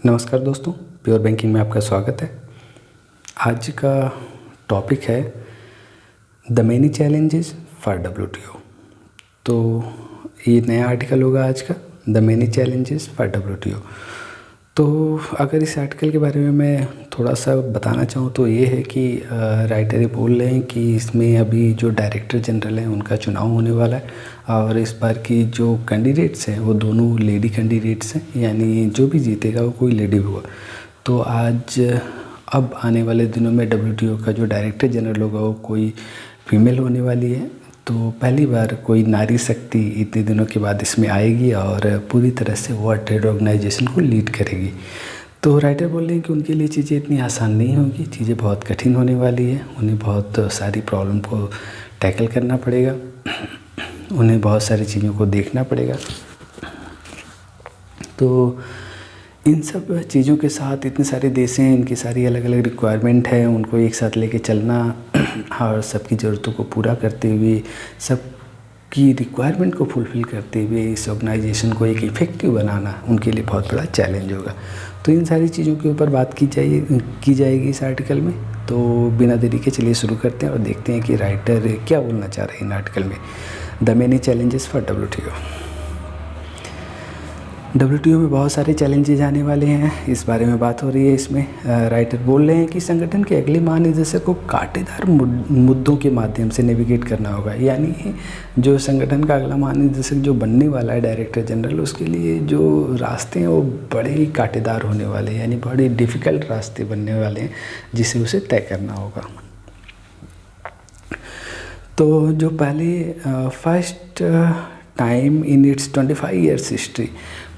नमस्कार दोस्तों, pure banking में आपका स्वागत है। आज का टॉपिक है the many challenges for WTO। तो ये नया आर्टिकल होगा आज का, the many challenges for WTO। तो अगर इस आर्टिकल के बारे में मैं थोड़ा सा बताना चाहूँ तो ये है कि राइटर ये बोल रहे हैं कि इसमें अभी जो डायरेक्टर जनरल हैं उनका चुनाव होने वाला है और इस बार की जो कैंडिडेट्स हैं वो दोनों लेडी कैंडिडेट्स हैं, यानी जो भी जीतेगा वो कोई लेडी होगा। तो आज अब आने वाले दिनों में WTO का जो डायरेक्टर जनरल होगा वो कोई फीमेल होने वाली है। तो पहली बार कोई नारी शक्ति इतने दिनों के बाद इसमें आएगी और पूरी तरह से वर्ल्ड ट्रेड ऑर्गेनाइजेशन को लीड करेगी। तो राइटर बोल रहे हैं कि उनके लिए चीज़ें इतनी आसान नहीं होगी, चीज़ें बहुत कठिन होने वाली है। उन्हें बहुत सारी प्रॉब्लम को टैकल करना पड़ेगा, उन्हें बहुत सारी चीज़ों को देखना पड़ेगा। तो इन सब चीज़ों के साथ इतने सारे देश हैं, इनकी सारी अलग अलग रिक्वायरमेंट है, उनको एक साथ लेके चलना और सबकी ज़रूरतों को पूरा करते हुए, सबकी रिक्वायरमेंट को फुलफ़िल करते हुए इस ऑर्गेनाइजेशन को एक इफ़ेक्टिव बनाना उनके लिए बहुत बड़ा चैलेंज होगा। तो इन सारी चीज़ों के ऊपर बात की जाएगी इस आर्टिकल में। तो बिना देरी के चलिए शुरू करते हैं और देखते हैं कि राइटर क्या बोलना चाह रहे हैं इन आर्टिकल में। The many challenges for WTO में बहुत सारे चैलेंजेस आने वाले हैं, इस बारे में बात हो रही है। इसमें राइटर बोल रहे हैं कि संगठन के अगले महानिदेशक को कांटेदार मुद्दों के माध्यम से नेविगेट करना होगा, यानी जो संगठन का अगला महानिदेशक जो बनने वाला है डायरेक्टर जनरल, उसके लिए जो रास्ते हैं वो बड़े ही कांटेदार होने वाले हैं, यानी बड़े डिफ़िकल्ट रास्ते बनने वाले हैं जिसे उसे तय करना होगा। तो जो पहले first time in its 25 years history,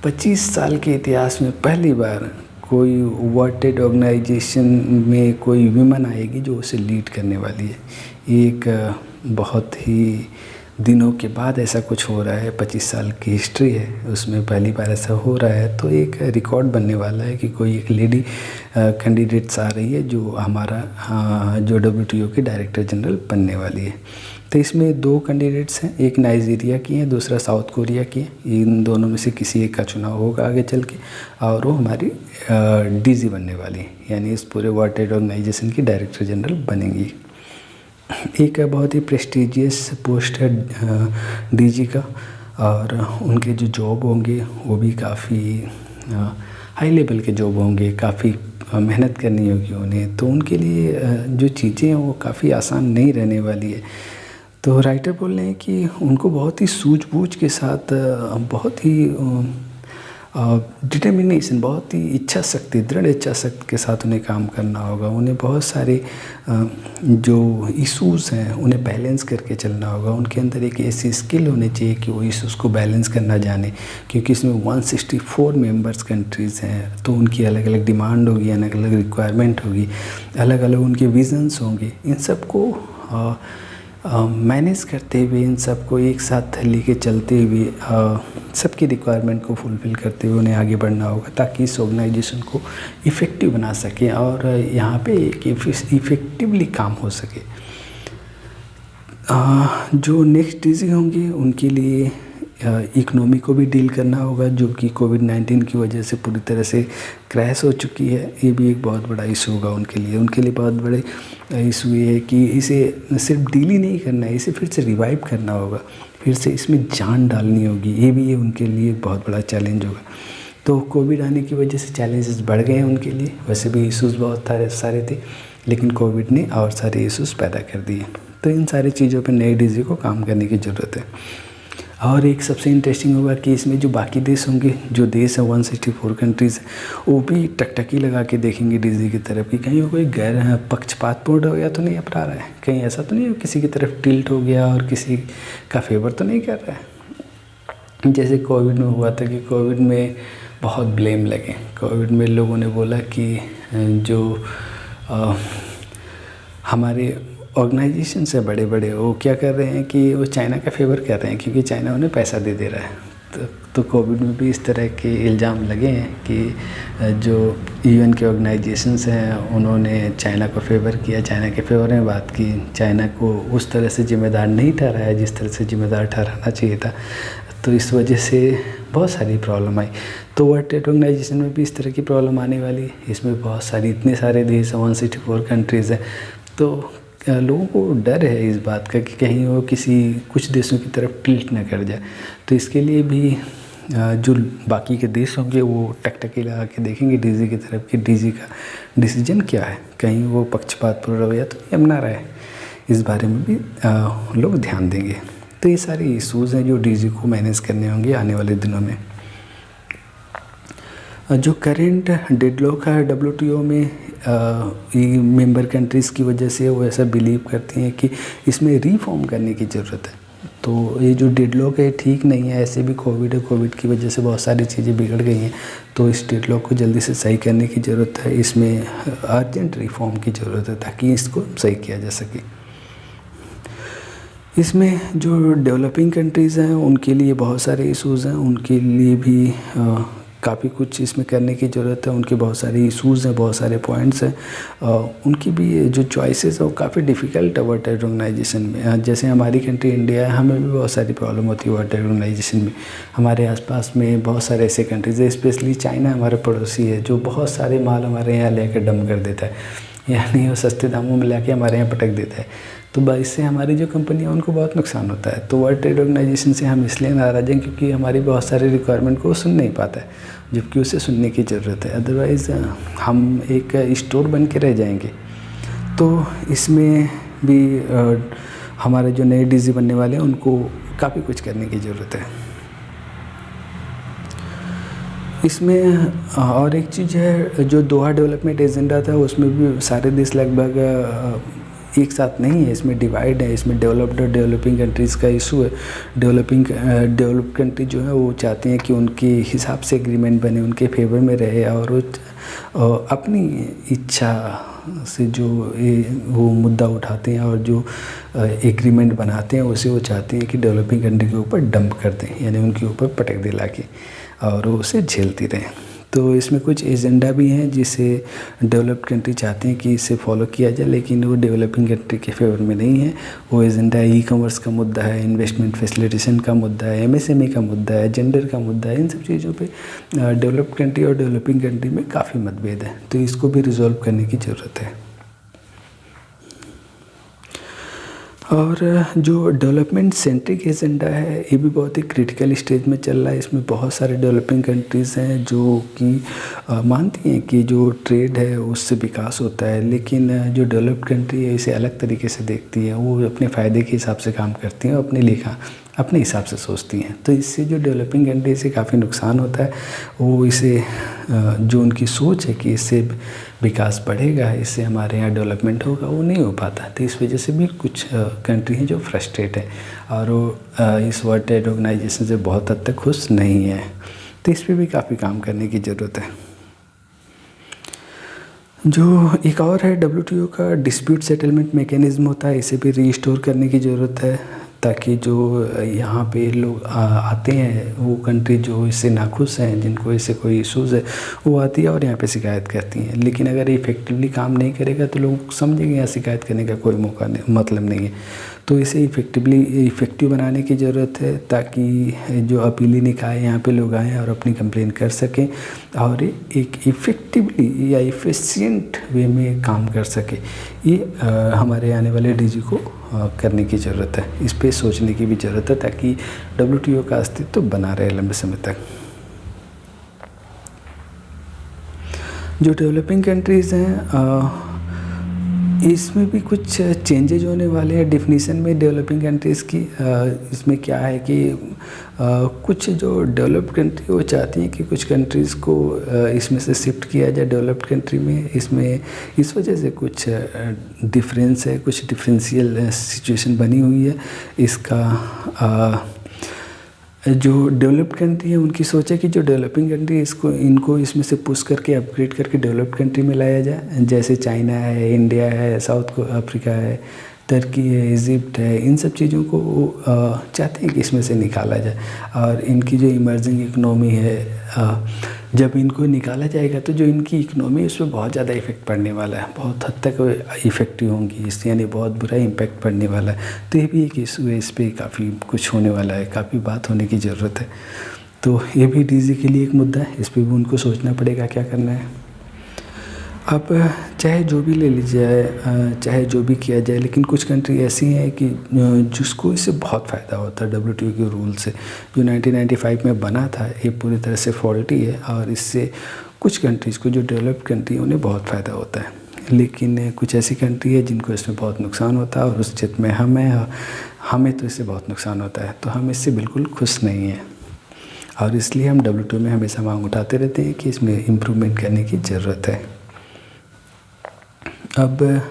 25 साल के इतिहास में पहली बार कोई वर्ल्ड ट्रेड ऑर्गेनाइजेशन में कोई विमन आएगी जो उसे लीड करने वाली है। एक बहुत ही दिनों के बाद ऐसा कुछ हो रहा है, 25 साल की हिस्ट्री है उसमें पहली बार ऐसा हो रहा है। तो एक रिकॉर्ड बनने वाला है कि कोई एक लेडी कैंडिडेट्स आ रही है जो हमारा जो WTO की डायरेक्टर जनरल बनने वाली है। तो इसमें दो कैंडिडेट्स हैं, एक नाइजीरिया की है, दूसरा साउथ कोरिया की है। इन दोनों में से किसी एक का चुनाव होगा आगे चल के और वो हमारी DG बनने वाली है, यानी इस पूरे वर्ल्ड ट्रेड ऑर्गेनाइजेशन की डायरेक्टर जनरल बनेंगी। एक बहुत ही प्रेस्टिजियस पोस्ट है DG का, और उनके जो जॉब होंगे वो भी काफ़ी हाई लेवल के जॉब होंगे, काफ़ी मेहनत करनी होगी उन्हें। तो उनके लिए जो चीज़ें हैं वो काफ़ी आसान नहीं रहने वाली है। तो राइटर बोल रहे हैं कि उनको बहुत ही सूझबूझ के साथ, बहुत ही डिटर्मिनेशन, बहुत ही इच्छा शक्ति, दृढ़ इच्छा शक्ति के साथ उन्हें काम करना होगा। उन्हें बहुत सारे जो इश्यूज़ हैं उन्हें बैलेंस करके चलना होगा। उनके अंदर एक ऐसी स्किल होनी चाहिए कि वो इश्यूज़ को बैलेंस करना जाने, क्योंकि इसमें 164 मेंबर्स कंट्रीज़ हैं। तो उनकी अलग अलग डिमांड होगी, अलग अलग रिक्वायरमेंट होगी, अलग अलग उनके विजन्स होंगे। इन सब को मैनेज करते हुए, इन सबको एक साथ लेके चलते हुए, सबकी रिक्वायरमेंट को फुलफ़िल करते हुए उन्हें आगे बढ़ना होगा, ताकि इस ऑर्गेनाइजेशन को इफ़ेक्टिव बना सकें और यहाँ पे एक इफ़ेक्टिवली काम हो सके। जो नेक्स्ट DG होंगे उनके लिए इकोनॉमी को भी डील करना होगा, जो कि कोविड-19 की वजह से पूरी तरह से क्रैश हो चुकी है। ये भी एक बहुत बड़ा इशू होगा उनके लिए बहुत बड़े इशू ये है कि इसे सिर्फ डील ही नहीं करना है, इसे फिर से रिवाइव करना होगा, फिर से इसमें जान डालनी होगी। ये भी उनके लिए बहुत बड़ा चैलेंज होगा। तो कोविड आने की वजह से चैलेंजेस बढ़ गए हैं उनके लिए। वैसे भी इशूज़ बहुत सारे थे, लेकिन कोविड ने और सारे इशूज़ पैदा कर दिए। तो इन सारी चीज़ों पर नए DG को काम करने की ज़रूरत है। और एक सबसे इंटरेस्टिंग होगा कि इसमें जो बाकी देश होंगे, जो देश है 164 कंट्रीज़, वो भी टकटकी लगा के देखेंगे DG की तरफ कि कहीं वो कोई गैर पक्षपातपूर्ण हो गया तो नहीं अपना रहा है, कहीं ऐसा तो नहीं किसी की तरफ टिल्ट हो गया और किसी का फेवर तो नहीं कर रहा है। जैसे कोविड में हुआ था कि कोविड में बहुत ब्लेम लगे। कोविड में लोगों ने बोला कि जो हमारे ऑर्गेनाइजेशन से बड़े वो क्या कर रहे हैं कि वो चाइना का फेवर कर रहे हैं, क्योंकि चाइना उन्हें पैसा दे रहा है। तो कोविड में भी इस तरह के इल्ज़ाम लगे हैं कि जो UN के ऑर्गेनाइजेशंस हैं उन्होंने चाइना को फेवर किया, चाइना के फेवर में बात की, चाइना को उस तरह से जिम्मेदार नहीं ठहराया जिस तरह से जिम्मेदार ठहराना चाहिए था। तो इस वजह से बहुत सारी प्रॉब्लम आई। तो वर्ल्ड ट्रेड ऑर्गेनाइजेशन में भी इस तरह की प्रॉब्लम आने वाली है। इसमें बहुत सारी, इतने सारे देश हैं, 164 कंट्रीज़ हैं। तो लोगों को डर है इस बात का कि कहीं वो कुछ देशों की तरफ टिल्ट ना कर जाए। तो इसके लिए भी जो बाकी के देश होंगे वो टकटकी लगा के देखेंगे डीजी की तरफ कि डीजी का डिसीजन क्या है, कहीं वो पक्षपातपूर्ण रवैया तो नहीं अपना रहा है। इस बारे में भी लोग ध्यान देंगे। तो ये सारे इशूज़ हैं जो डीजी को मैनेज करने होंगे आने वाले दिनों में। जो करेंट डेडलॉक है WTO में, ये मेंबर कंट्रीज़ की वजह से वो ऐसा बिलीव करती हैं कि इसमें रिफॉर्म करने की ज़रूरत है। तो ये जो डेडलॉक है ठीक नहीं है। ऐसे भी कोविड की वजह से बहुत सारी चीज़ें बिगड़ गई हैं। तो इस डेडलॉक को जल्दी से सही करने की ज़रूरत है। इसमें अर्जेंट रिफॉर्म की ज़रूरत है ताकि इसको सही किया जा सके। इसमें जो डेवलपिंग कंट्रीज़ हैं उनके लिए बहुत सारे इश्यूज़ हैं, उनके लिए भी काफ़ी कुछ इसमें करने की ज़रूरत है। उनके बहुत सारे इश्यूज़ हैं, बहुत सारे पॉइंट्स हैं। उनकी भी जो चॉइसेस है वो काफ़ी डिफ़िकल्ट है वर्ल्ड ट्रेड ऑर्गेनाइजेशन में। जैसे हमारी कंट्री इंडिया है, हमें भी बहुत सारी प्रॉब्लम होती है वर्ल्ड ट्रेड ऑर्गेनाइजेशन में। हमारे आसपास में बहुत सारे ऐसे कंट्रीज़ है, स्पेशली चाइना हमारा पड़ोसी है, जो बहुत सारे माल हमारे यहाँ लेकर डंप कर देता है, यानी वो सस्ते दामों में लाके हमारे यहाँ पटक देता है। तो इससे हमारी जो कंपनियाँ उनको बहुत नुकसान होता है। तो वर्ल्ड ट्रेड ऑर्गेनाइजेशन से हम इसलिए नाराज़ हैं क्योंकि हमारी बहुत सारी रिक्वायरमेंट को सुन नहीं पाता है, जबकि उसे सुनने की ज़रूरत है। अदरवाइज़ हम एक स्टोर बन के रह जाएंगे। तो इसमें भी हमारे जो नए डीजी बनने वाले हैं उनको काफ़ी कुछ करने की ज़रूरत है। इसमें और एक चीज़ है, जो दोहा डेवलपमेंट एजेंडा था उसमें भी सारे देश लगभग एक साथ नहीं है, इसमें डिवाइड है। इसमें डेवलप्ड और डेवलपिंग कंट्रीज़ का इशू है। डेवलप्ड कंट्री जो है वो चाहती हैं कि उनके हिसाब से एग्रीमेंट बने, उनके फेवर में रहे, और वो अपनी इच्छा से जो वो मुद्दा उठाते हैं और जो एग्रीमेंट बनाते हैं उसे वो चाहते हैं कि डेवलपिंग कंट्री के ऊपर डंप कर दें, यानी उनके ऊपर पटक दिला के, और वो उसे झेलती रहें। तो इसमें कुछ एजेंडा भी हैं जिसे डेवलप्ड कंट्री चाहते हैं कि इसे फॉलो किया जाए, लेकिन वो डेवलपिंग कंट्री के फेवर में नहीं है। वो एजेंडा ई-कॉमर्स का मुद्दा है, इन्वेस्टमेंट फैसिलिटेशन का मुद्दा है, MSME का मुद्दा है, जेंडर का मुद्दा है। इन सब चीज़ों पे डेवलप्ड कंट्री और डेवलपिंग कंट्री में काफ़ी मतभेद है। तो इसको भी रिजॉल्व करने की ज़रूरत है। और जो डेवलपमेंट सेंट्रिक एजेंडा है ये भी बहुत ही क्रिटिकल स्टेज में चल रहा है। इसमें बहुत सारे डेवलपिंग कंट्रीज़ हैं जो कि मानती हैं कि जो ट्रेड है उससे विकास होता है, लेकिन जो डेवलप्ड कंट्री है इसे अलग तरीके से देखती है। वो अपने फ़ायदे के हिसाब से काम करती हैं, अपने लेखा अपने हिसाब से सोचती हैं। तो इससे जो डेवलपिंग कंट्री से काफ़ी नुकसान होता है। वो इसे जो उनकी सोच है कि इससे विकास बढ़ेगा, इससे हमारे यहाँ डेवलपमेंट होगा, वो नहीं हो पाता। तो इस वजह से भी कुछ कंट्री हैं जो फ्रस्ट्रेट है और वो इस वर्ल्ड ट्रेड ऑर्गेनाइजेशन से बहुत हद तक खुश नहीं है। तो इस पर भी काफ़ी काम करने की ज़रूरत है। जो एक और है WTO का डिस्प्यूट सेटलमेंट मैकेनिज़्म होता है, इसे भी रीस्टोर करने की ज़रूरत है, ताकि जो यहाँ पे लोग आते हैं, वो कंट्री जो इससे नाखुश हैं, जिनको इससे कोई इश्यूज़ है, वो आती है और यहाँ पे शिकायत करती हैं। लेकिन अगर इफ़ेक्टिवली काम नहीं करेगा तो लोग समझेंगे यहाँ शिकायत करने का कोई मौका नहीं, मतलब नहीं है। तो इसे इफ़ेक्टिव बनाने की ज़रूरत है, ताकि जो अपीली निकाय यहाँ पे लोग आएँ और अपनी कंप्लेन कर सकें और एक इफ़ेक्टिवली या इफ़िशिएंट वे में काम कर सके। ये हमारे आने वाले डीजी को करने की ज़रूरत है। इस पे सोचने की भी ज़रूरत है, ताकि WTO का अस्तित्व बना रहे लंबे समय तक। जो डेवलपिंग कंट्रीज़ हैं इसमें भी कुछ चेंजेज होने वाले हैं डिफिनीशन में डेवलपिंग कंट्रीज़ की। इसमें क्या है कि कुछ जो डेवलप्ड कंट्री वो चाहती हैं कि कुछ कंट्रीज़ को इसमें से शिफ्ट किया जाए डेवलप्ड कंट्री में। इसमें इस वजह से कुछ डिफरेंस है, कुछ डिफरेंशियल सिचुएशन बनी हुई है। इसका जो डेवलप्ड कंट्री है उनकी सोच है कि जो डेवलपिंग कंट्री इनको इसमें से पुश करके अपग्रेड करके डेवलप्ड कंट्री में लाया जाए। जैसे चाइना है, इंडिया है, साउथ अफ्रीका है, तुर्की है, इजिप्ट है, इन सब चीज़ों को चाहते हैं कि इसमें से निकाला जाए। और इनकी जो इमर्जिंग इकनॉमी है, जब इनको निकाला जाएगा तो जो इनकी इकनॉमी है उस पर बहुत ज़्यादा इफेक्ट पड़ने वाला है, बहुत हद तक इफेक्टिव होंगी इससे, यानी बहुत बुरा इम्पैक्ट पड़ने वाला है। तो ये भी एक इशू है, इस पर काफ़ी कुछ होने वाला है, काफ़ी बात होने की ज़रूरत है। तो ये भी डीजी के लिए एक मुद्दा है, इस पर भी उनको सोचना पड़ेगा क्या करना है। अब चाहे जो भी ले लीजिए जाए, चाहे जो भी किया जाए, लेकिन कुछ कंट्री ऐसी हैं कि जिसको इससे बहुत फ़ायदा होता है WTO के रूल से। जो 1995 में बना था ये पूरी तरह से फॉल्टी है, और इससे कुछ कंट्रीज़ को, जो डेवलप्ड कंट्री है, उन्हें बहुत फ़ायदा होता है। लेकिन कुछ ऐसी कंट्री है जिनको इसमें बहुत नुकसान होता है, और उस क्षेत्र में हमें तो इससे बहुत नुकसान होता है। तो हम इससे बिल्कुल खुश नहीं हैं, और इसलिए हम WTO में हमेशा मांग उठाते रहते हैं कि इसमें इम्प्रूवमेंट करने की ज़रूरत है। अब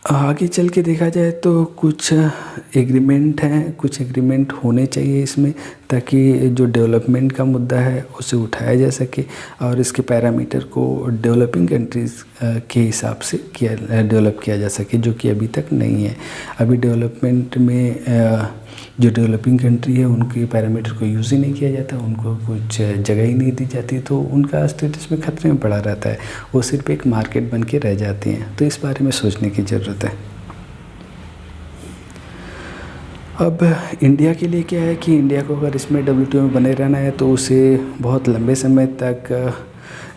आगे चल के देखा जाए तो कुछ एग्रीमेंट हैं, कुछ एग्रीमेंट होने चाहिए इसमें, ताकि जो डेवलपमेंट का मुद्दा है उसे उठाया जा सके, और इसके पैरामीटर को डेवलपिंग कंट्रीज़ के हिसाब से डेवलप किया जा सके, जो कि अभी तक नहीं है। अभी डेवलपमेंट में जो डेवलपिंग कंट्री है उनके पैरामीटर को यूज़ ही नहीं किया जाता, उनको कुछ जगह ही नहीं दी जाती, तो उनका स्टेटस में खतरे में पड़ा रहता है, वो सिर्फ एक मार्केट बन के रह जाती हैं। तो इस बारे में सोचने की ज़रूरत है। अब इंडिया के लिए क्या है कि इंडिया को अगर इसमें WTO में बने रहना है तो उसे बहुत लंबे समय तक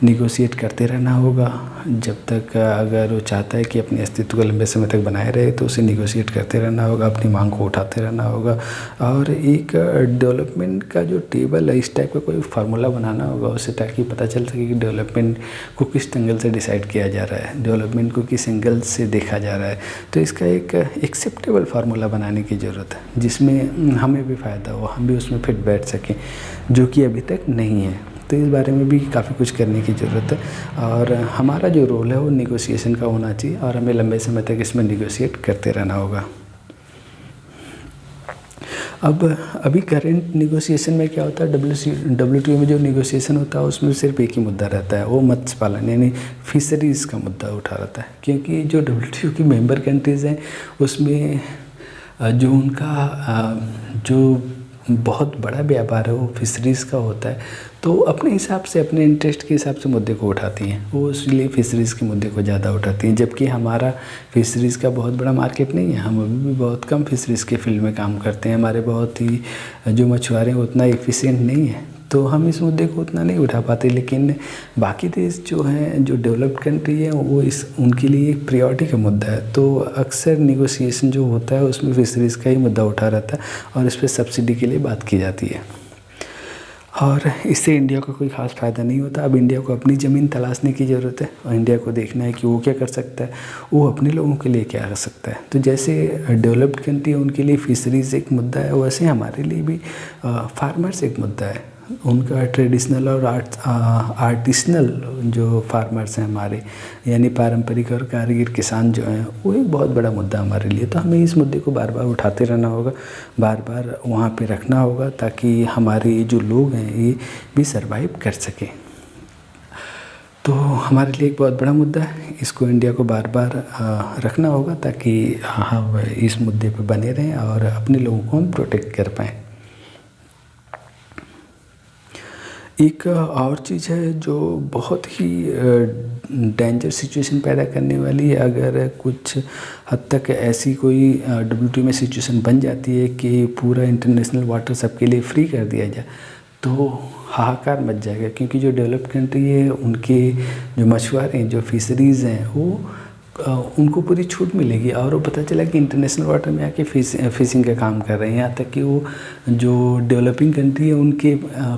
निगोशिएट करते रहना होगा। जब तक अगर वो चाहता है कि अपने अस्तित्व को लंबे समय तक बनाए रहे, तो उसे निगोशिएट करते रहना होगा, अपनी मांग को उठाते रहना होगा, और एक डेवलपमेंट का जो टेबल है इस टाइप का कोई फार्मूला बनाना होगा उसे, ताकि पता चल सके कि डेवलपमेंट को किस एंगल से डिसाइड किया जा रहा है, डेवलपमेंट को किस एंगल से देखा जा रहा है। तो इसका एक एक्सेप्टेबल फार्मूला बनाने की ज़रूरत है, जिसमें हमें भी फ़ायदा हो, हम भी उसमें फिट बैठ सकें, जो कि अभी तक नहीं है। तो इस बारे में भी काफ़ी कुछ करने की ज़रूरत है, और हमारा जो रोल है वो निगोशिएशन का होना चाहिए, और हमें लंबे समय तक इसमें निगोशिएट करते रहना होगा। अब अभी करंट निगोशिएशन में क्या होता है, WTO में जो निगोशिएशन होता है उसमें सिर्फ एक ही मुद्दा रहता है, वो मत्स्य पालन यानी फिशरीज़ का मुद्दा उठा रहता है। क्योंकि जो WTO की मेंबर कंट्रीज़ हैं उसमें जो उनका जो बहुत बड़ा व्यापार है वो फिशरीज़ का होता है, तो अपने हिसाब से, अपने इंटरेस्ट के हिसाब से मुद्दे को उठाती हैं, वो इसलिए फिशरीज़ के मुद्दे को ज़्यादा उठाती हैं। जबकि हमारा फिशरीज़ का बहुत बड़ा मार्केट नहीं है, हम अभी भी बहुत कम फिशरीज़ के फील्ड में काम करते हैं, हमारे बहुत ही जो मछुआरे हैं उतना एफिशिएंट नहीं है, तो हम इस मुद्दे को उतना नहीं उठा पाते। लेकिन बाकी देश जो हैं, जो डेवलप्ड कंट्री है, वो उनके लिए एक प्रायोरिटी का मुद्दा है। तो अक्सर निगोशिएशन जो होता है उसमें फिशरीज़ का ही मुद्दा उठा रहता है, और इस पर सब्सिडी के लिए बात की जाती है, और इससे इंडिया को कोई ख़ास फ़ायदा नहीं होता। अब इंडिया को अपनी ज़मीन तलाशने की ज़रूरत है, और इंडिया को देखना है कि वो क्या कर सकता है, वो अपने लोगों के लिए क्या कर सकता है। तो जैसे डेवलप्ड कंट्री है उनके लिए फिशरीज़ एक मुद्दा है, वैसे हमारे लिए भी फार्मर्स एक मुद्दा है। उनका ट्रेडिशनल और आर्टिसनल जो फार्मर्स हैं हमारे, यानी पारंपरिक और कारीगर किसान जो हैं, वो एक बहुत बड़ा मुद्दा हमारे लिए। तो हमें इस मुद्दे को बार बार उठाते रहना होगा, बार बार वहाँ पे रखना होगा, ताकि हमारे जो लोग हैं ये भी सर्वाइव कर सकें। तो हमारे लिए एक बहुत बड़ा मुद्दा है, इसको इंडिया को बार बार रखना होगा, ताकि हम इस मुद्दे पे बने रहें और अपने लोगों को हम प्रोटेक्ट कर पाएँ। एक और चीज़ है जो बहुत ही डेंजर सिचुएशन पैदा करने वाली है, अगर कुछ हद तक ऐसी कोई WTO में सिचुएशन बन जाती है कि पूरा इंटरनेशनल वाटर सबके लिए फ्री कर दिया जाए, तो हाहाकार मच जाएगा। क्योंकि जो डेवलप्ड कंट्री है उनके जो मछुआरे हैं, जो फिशरीज़ हैं, वो उनको पूरी छूट मिलेगी, और वो पता चला कि इंटरनेशनल वाटर में आके फिशिंग का काम कर रहे हैं। यहाँ तक कि वो जो डेवलपिंग कंट्री है उनके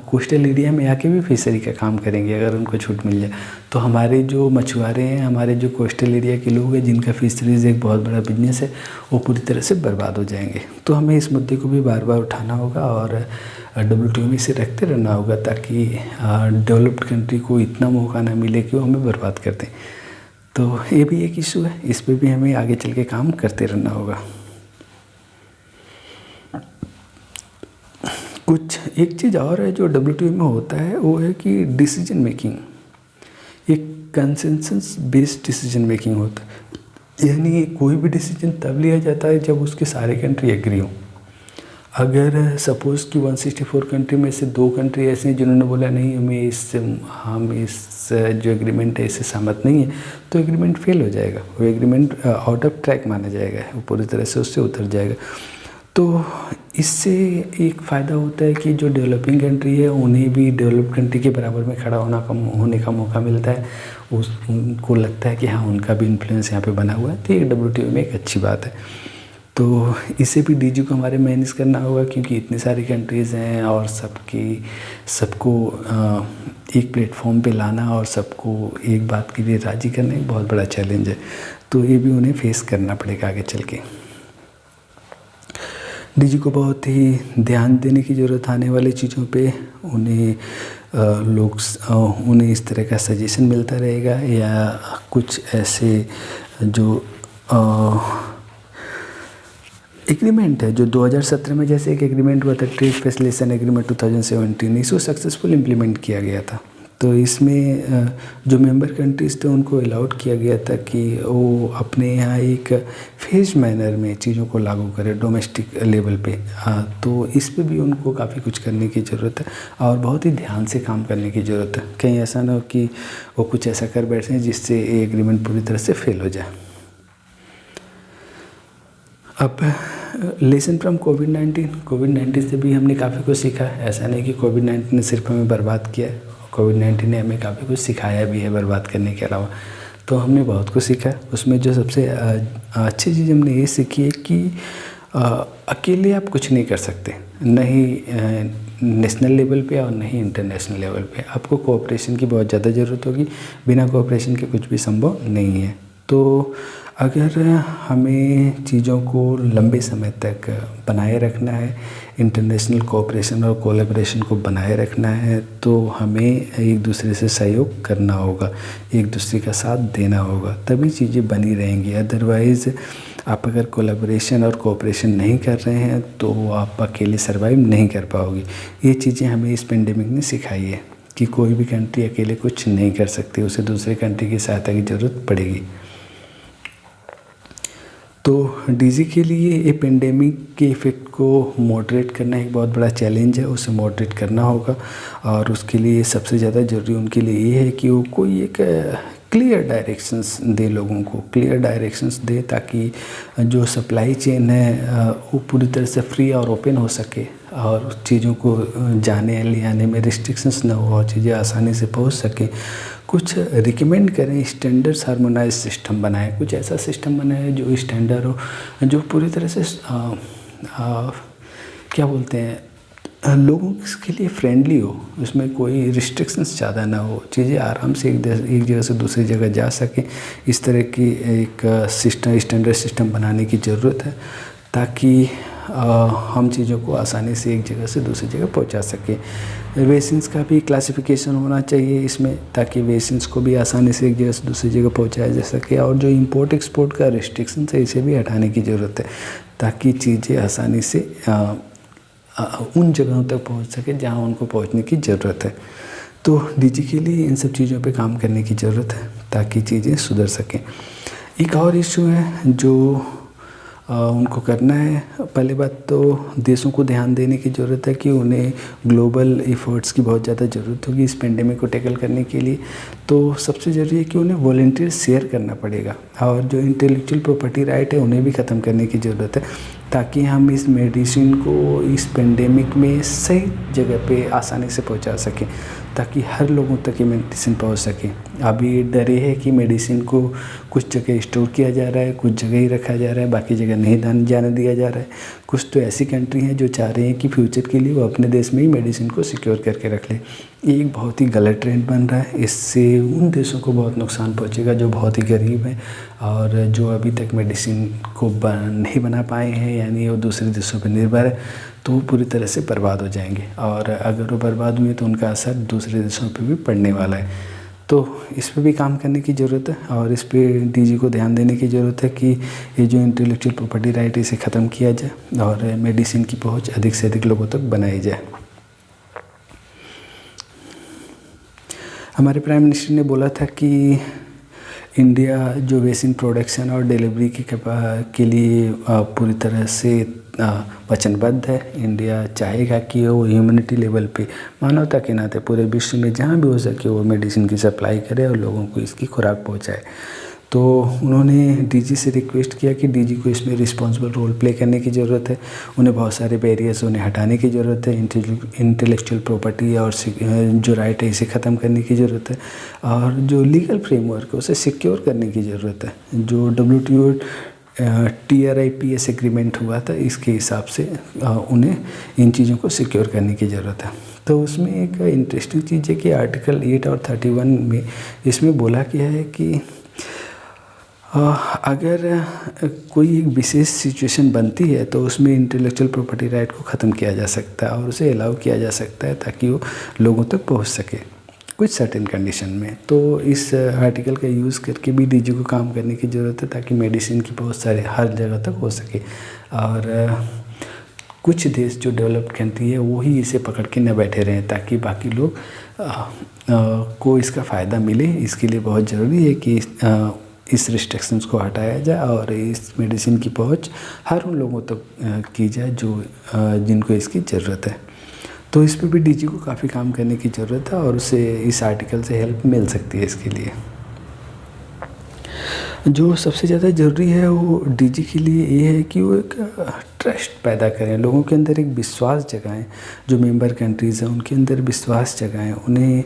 कोस्टल एरिया में आके भी फिशरी का काम करेंगे अगर उनको छूट मिल जाए। तो हमारे जो मछुआरे हैं, हमारे जो कोस्टल एरिया के लोग हैं जिनका फिशरीज़ एक बहुत बड़ा बिजनेस है, वो पूरी तरह से बर्बाद हो जाएंगे। तो हमें इस मुद्दे को भी बार बार उठाना होगा और WTO में इसे रखते रहना होगा, ताकि डेवलप्ड कंट्री को इतना मौका ना मिले कि वो हमें बर्बाद कर दें। तो ये भी एक इशू है, इस पे भी हमें आगे चल के काम करते रहना होगा। कुछ एक चीज़ और है जो WTO में होता है, वो है कि डिसीजन मेकिंग एक कंसेंसस बेस्ड डिसीजन मेकिंग होता है। यानी कोई भी डिसीजन तब लिया जाता है जब उसके सारे कंट्री एग्री हों। अगर सपोज़ कि 164 कंट्री में से 2 कंट्री ऐसे हैं जिन्होंने बोला नहीं हम इस जो एग्रीमेंट है इससे सहमत नहीं है, तो एग्रीमेंट फेल हो जाएगा, वो एग्रीमेंट आउट ऑफ ट्रैक माना जाएगा, वो पूरी तरह से उससे उतर जाएगा। तो इससे एक फ़ायदा होता है कि जो डेवलपिंग कंट्री है उन्हें भी डेवलप्ड कंट्री के बराबर में खड़ा होने का मौका मिलता है। उनको लगता है कि हाँ, उनका भी इन्फ्लुएंस यहाँ पे बना हुआ है, तो ये WTO में एक अच्छी बात है। तो इसे भी DG को हमारे मैनेज करना होगा, क्योंकि इतनी सारी कंट्रीज़ हैं और सबको एक प्लेटफॉर्म पे लाना और सबको एक बात के लिए राज़ी करना एक बहुत बड़ा चैलेंज है। तो ये भी उन्हें फेस करना पड़ेगा आगे चल के। DG को बहुत ही ध्यान देने की ज़रूरत आने वाली चीज़ों पे। उन्हें इस तरह का सजेशन मिलता रहेगा, या कुछ ऐसे जो एग्रीमेंट है जो 2017 में जैसे एक एग्रीमेंट हुआ था, ट्रेड फैसिलिटेशन एग्रीमेंट 2017, इसको सक्सेसफुल इम्प्लीमेंट किया गया था। तो इसमें जो मेंबर कंट्रीज़ थे उनको अलाउड किया गया था कि वो अपने यहाँ एक फेज मैनर में चीज़ों को लागू करें डोमेस्टिक लेवल पे। तो इस पे भी उनको काफ़ी कुछ करने की ज़रूरत है और बहुत ही ध्यान से काम करने की ज़रूरत है। कहीं ऐसा ना हो कि वो कुछ ऐसा कर बैठे जिससे ये एग्रीमेंट पूरी तरह से फेल हो जाए। अब लेसन फ्रॉम कोविड-19 से भी हमने काफ़ी कुछ सीखा है। ऐसा नहीं कि कोविड-19 ने सिर्फ हमें बर्बाद किया है, कोविड-19 ने हमें काफ़ी कुछ सिखाया भी है बर्बाद करने के अलावा। तो हमने बहुत कुछ सीखा। उसमें जो सबसे अच्छी चीज़ हमने ये सीखी है कि अकेले आप कुछ नहीं कर सकते, न ही नेशनल लेवल पे और न ही इंटरनेशनल लेवल पे। आपको कोऑपरेशन की बहुत ज़्यादा ज़रूरत होगी। बिना कोऑपरेशन के कुछ भी संभव नहीं है। तो अगर हमें चीज़ों को लंबे समय तक बनाए रखना है, इंटरनेशनल कोऑपरेशन और कोलैबोरेशन को बनाए रखना है, तो हमें एक दूसरे से सहयोग करना होगा, एक दूसरे का साथ देना होगा, तभी चीज़ें बनी रहेंगी। अदरवाइज़ आप अगर कोलैबोरेशन और कोऑपरेशन नहीं कर रहे हैं तो आप अकेले सर्वाइव नहीं कर पाओगे। ये चीज़ें हमें इस पेंडेमिक ने सिखाई है कि कोई भी कंट्री अकेले कुछ नहीं कर सकती, उसे दूसरे कंट्री की सहायता की ज़रूरत पड़ेगी। तो DG के लिए ये पेंडेमिक के इफ़ेक्ट को मॉडरेट करना एक बहुत बड़ा चैलेंज है। उसे मॉडरेट करना होगा और उसके लिए सबसे ज़्यादा ज़रूरी उनके लिए ये है कि वो कोई एक क्लियर डायरेक्शंस दे, लोगों को क्लियर डायरेक्शंस दे, ताकि जो सप्लाई चेन है वो पूरी तरह से फ्री और ओपन हो सके और चीज़ों को जाने ले आने में रिस्ट्रिक्शंस ना हो और चीज़ें आसानी से पहुंच सकें। कुछ रिकमेंड करें, स्टैंडर्ड्स हार्मोनाइज सिस्टम बनाएं, कुछ ऐसा सिस्टम बनाएं जो स्टैंडर्ड हो, जो पूरी तरह से क्या बोलते हैं, लोगों के लिए फ्रेंडली हो, उसमें कोई रिस्ट्रिक्शंस ज़्यादा ना हो, चीज़ें आराम से एक जगह से दूसरी जगह जा सकें। इस तरह की एक स्टैंडर्ड सिस्टम बनाने की ज़रूरत है, ताकि हम चीज़ों को आसानी से एक जगह से दूसरी जगह पहुंचा सकें। वेसिन्स का भी क्लासिफिकेशन होना चाहिए इसमें, ताकि वेसिन्स को भी आसानी से एक जगह से दूसरी जगह पहुंचाया जा सके। और जो इंपोर्ट एक्सपोर्ट का रिस्ट्रिक्शन है, इसे भी हटाने की ज़रूरत है, ताकि चीज़ें आसानी से उन जगहों तक पहुंच सके जहां उनको पहुंचने की ज़रूरत है। तो DG के लिए इन सब चीज़ों पे काम करने की ज़रूरत है ताकि चीज़ें सुधर सकें। एक और इशू है जो उनको करना है। पहली बात तो देशों को ध्यान देने की ज़रूरत है कि उन्हें ग्लोबल एफर्ट्स की बहुत ज़्यादा ज़रूरत होगी इस पेंडेमिक को टैकल करने के लिए। तो सबसे ज़रूरी है कि उन्हें वॉलंटियर्स शेयर करना पड़ेगा, और जो इंटेलेक्चुअल प्रॉपर्टी राइट है उन्हें भी ख़त्म करने की ज़रूरत है, ताकि हम इस मेडिसिन को इस पेंडेमिक में सही जगह पे आसानी से पहुंचा सकें, ताकि हर लोगों तक ये मेडिसिन पहुंच सके। अभी डर ये है कि मेडिसिन को कुछ जगह स्टोर किया जा रहा है, कुछ जगह ही रखा जा रहा है, बाकी जगह नहीं जाने दिया जा रहा है। कुछ तो ऐसी कंट्री हैं जो चाह रही हैं कि फ्यूचर के लिए वो अपने देश में ही मेडिसिन को सिक्योर करके रख ले। ये एक बहुत ही गलत ट्रेंड बन रहा है। इससे उन देशों को बहुत नुकसान पहुंचेगा जो बहुत ही गरीब हैं और जो अभी तक मेडिसिन को नहीं बना पाए हैं, यानी वो दूसरे देशों पर निर्भर है, तो वो पूरी तरह से बर्बाद हो जाएंगे। और अगर वो बर्बाद हुए तो उनका असर दूसरे देशों पे भी पड़ने वाला है। तो इस पे भी काम करने की ज़रूरत है और इस पे DG को ध्यान देने की ज़रूरत है कि ये जो इंटेलेक्चुअल प्रॉपर्टी राइट इसे ख़त्म किया जाए और मेडिसिन की पहुंच अधिक से अधिक लोगों तक बनाई जाए। हमारे प्राइम मिनिस्टर ने बोला था कि इंडिया जो वैक्सीन प्रोडक्शन और डिलीवरी के लिए पूरी तरह से वचनबद्ध है। इंडिया चाहेगा कि वो ह्यूमैनिटी लेवल पे, मानवता के नाते पूरे विश्व में जहाँ भी हो सके वो मेडिसिन की सप्लाई करे और लोगों को इसकी खुराक पहुँचाए। तो उन्होंने डीजी से रिक्वेस्ट किया कि डीजी को इसमें रिस्पॉन्सिबल रोल प्ले करने की ज़रूरत है, उन्हें बहुत सारे बैरियर्स उन्हें हटाने की ज़रूरत है, इंटेलेक्चुअल प्रॉपर्टी और जो राइट है इसे ख़त्म करने की ज़रूरत है, और जो लीगल फ्रेमवर्क है उसे सिक्योर करने की ज़रूरत है। जो WTO TRIPS एग्रीमेंट हुआ था इसके हिसाब से उन्हें इन चीज़ों को सिक्योर करने की ज़रूरत है। तो उसमें एक इंटरेस्टिंग चीज़ है कि आर्टिकल 8 और 31 में इसमें बोला गया है कि अगर कोई एक विशेष सिचुएशन बनती है तो उसमें इंटेलेक्चुअल प्रॉपर्टी राइट को ख़त्म किया जा सकता है और उसे अलाउ किया जा सकता है ताकि वो लोगों तक पहुंच सके कुछ सर्टेन कंडीशन में। तो इस आर्टिकल का यूज़ करके भी डीजी को काम करने की ज़रूरत है ताकि मेडिसिन की पहुंच सारे हर जगह तक हो सके। और कुछ देश जो डेवलप्ड कंट्री है वही इसे पकड़ के न बैठे रहें ताकि बाकी लोग को इसका फ़ायदा मिले। इसके लिए बहुत ज़रूरी है कि इस रिस्ट्रिक्शंस को हटाया जाए और इस मेडिसिन की पहुंच हर उन लोगों तक की जाए जो जिनको इसकी ज़रूरत है। तो इस पे भी डीजी को काफ़ी काम करने की ज़रूरत है और उसे इस आर्टिकल से हेल्प मिल सकती है। इसके लिए जो सबसे ज़्यादा ज़रूरी है वो डीजी के लिए ये है कि वो एक ट्रस्ट पैदा करें, लोगों के अंदर एक विश्वास जगाएं, जो मेंबर कंट्रीज़ हैं उनके अंदर विश्वास जगाएं, उन्हें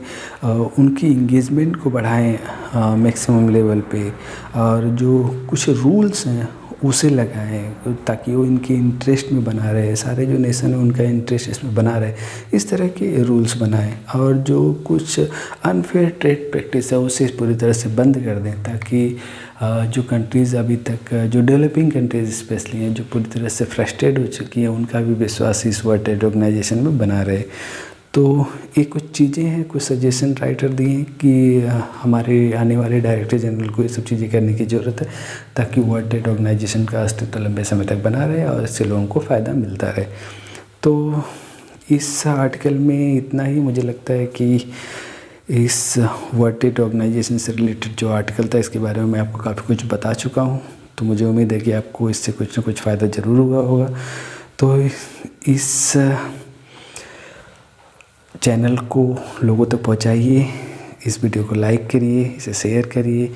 उनकी इंगेजमेंट को बढ़ाएं मैक्सिमम लेवल पे, और जो कुछ रूल्स हैं उसे लगाएं ताकि वो इनके इंटरेस्ट में बना रहे, सारे जो नेशन है उनका इंटरेस्ट इसमें बना रहे, इस तरह के रूल्स बनाएं। और जो कुछ अनफेयर ट्रेड प्रैक्टिस है उसे पूरी तरह से बंद कर दें ताकि जो कंट्रीज़ अभी तक जो डेवलपिंग कंट्रीज़ स्पेशली हैं जो पूरी तरह से फ्रस्ट्रेट हो चुकी हैं उनका भी विश्वास इस वर्ल्ड ट्रेड ऑर्गेनाइजेशन में बना रहे। तो ये कुछ चीज़ें हैं, कुछ सजेशन राइटर दिए हैं कि हमारे आने वाले डायरेक्टर जनरल को ये सब चीज़ें करने की ज़रूरत है ताकि वर्ल्ड ट्रेड ऑर्गेनाइजेशन का अस्तित्व लंबे समय तक बना रहे और इससे लोगों को फ़ायदा मिलता रहे। तो इस आर्टिकल में इतना ही। मुझे लगता है कि इस वर्ल्ड ट्रेड ऑर्गेनाइजेशन से रिलेटेड जो आर्टिकल था इसके बारे में मैं आपको काफ़ी कुछ बता चुका हूँ, तो मुझे उम्मीद है कि आपको इससे कुछ ना कुछ फ़ायदा ज़रूर हुआ होगा। तो इस चैनल को लोगों तक पहुंचाइए, इस वीडियो को लाइक करिए, इसे शेयर करिए,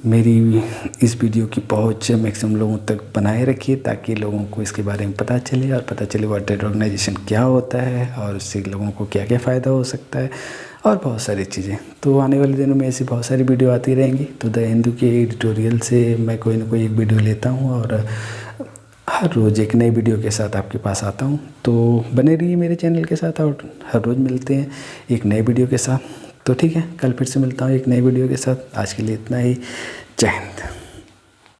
मेरी इस वीडियो की पहुंच मैक्सिमम लोगों तक बनाए रखिए ताकि लोगों को इसके बारे में पता चले और पता चले वर्ल्ड ट्रेड ऑर्गेनाइजेशन क्या होता है और उससे लोगों को क्या क्या फ़ायदा हो सकता है और बहुत सारी चीज़ें। तो आने वाले दिनों में ऐसी बहुत सारी वीडियो आती रहेंगी। तो द हिंदू के एडिटोरियल से मैं कोई ना कोई एक वीडियो लेता हूँ और हर रोज़ एक नई वीडियो के साथ आपके पास आता हूँ। तो बने रहिए मेरे चैनल के साथ और हर रोज़ मिलते हैं एक नई वीडियो के साथ। तो ठीक है, कल फिर से मिलता हूँ एक नई वीडियो के साथ। आज के लिए इतना ही। जय हिंद।